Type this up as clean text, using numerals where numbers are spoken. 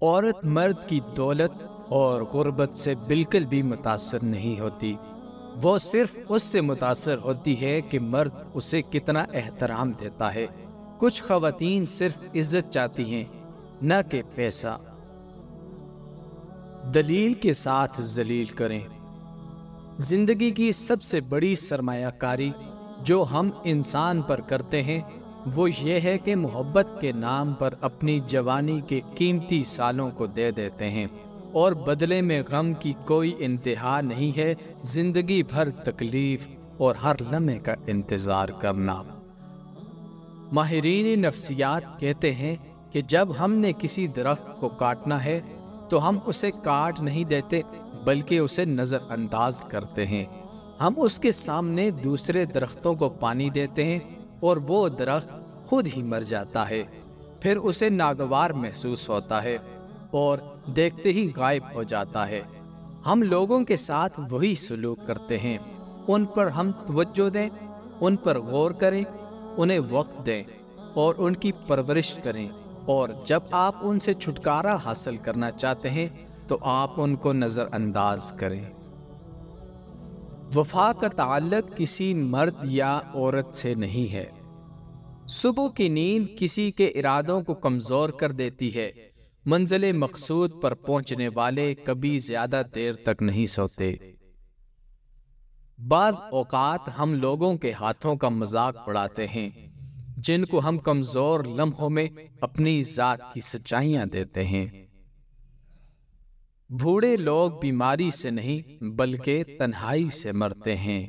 عورت مرد کی دولت اور غربت سے بالکل بھی متاثر نہیں ہوتی، وہ صرف اس سے متاثر ہوتی ہے کہ مرد اسے کتنا احترام دیتا ہے۔ کچھ خواتین صرف عزت چاہتی ہیں، نہ کہ پیسہ۔ دلیل کے ساتھ ذلیل کریں۔ زندگی کی سب سے بڑی سرمایہ کاری جو ہم انسان پر کرتے ہیں وہ یہ ہے کہ محبت کے نام پر اپنی جوانی کے قیمتی سالوں کو دے دیتے ہیں، اور بدلے میں غم کی کوئی انتہا نہیں ہے، زندگی بھر تکلیف اور ہر لمحے کا انتظار کرنا۔ ماہرین نفسیات کہتے ہیں کہ جب ہم نے کسی درخت کو کاٹنا ہے تو ہم اسے کاٹ نہیں دیتے بلکہ اسے نظر انداز کرتے ہیں۔ ہم اس کے سامنے دوسرے درختوں کو پانی دیتے ہیں اور وہ درخت خود ہی مر جاتا ہے، پھر اسے ناگوار محسوس ہوتا ہے اور دیکھتے ہی غائب ہو جاتا ہے۔ ہم لوگوں کے ساتھ وہی سلوک کرتے ہیں، ان پر ہم توجہ دیں، ان پر غور کریں، انہیں وقت دیں اور ان کی پرورش کریں، اور جب آپ ان سے چھٹکارا حاصل کرنا چاہتے ہیں تو آپ ان کو نظر انداز کریں۔ وفا کا تعلق کسی مرد یا عورت سے نہیں ہے۔ صبح کی نیند کسی کے ارادوں کو کمزور کر دیتی ہے۔ منزل مقصود پر پہنچنے والے کبھی زیادہ دیر تک نہیں سوتے۔ بعض اوقات ہم لوگوں کے ہاتھوں کا مذاق اڑاتے ہیں جن کو ہم کمزور لمحوں میں اپنی ذات کی سچائیاں دیتے ہیں۔ بوڑھے لوگ بیماری سے نہیں بلکہ تنہائی سے مرتے ہیں۔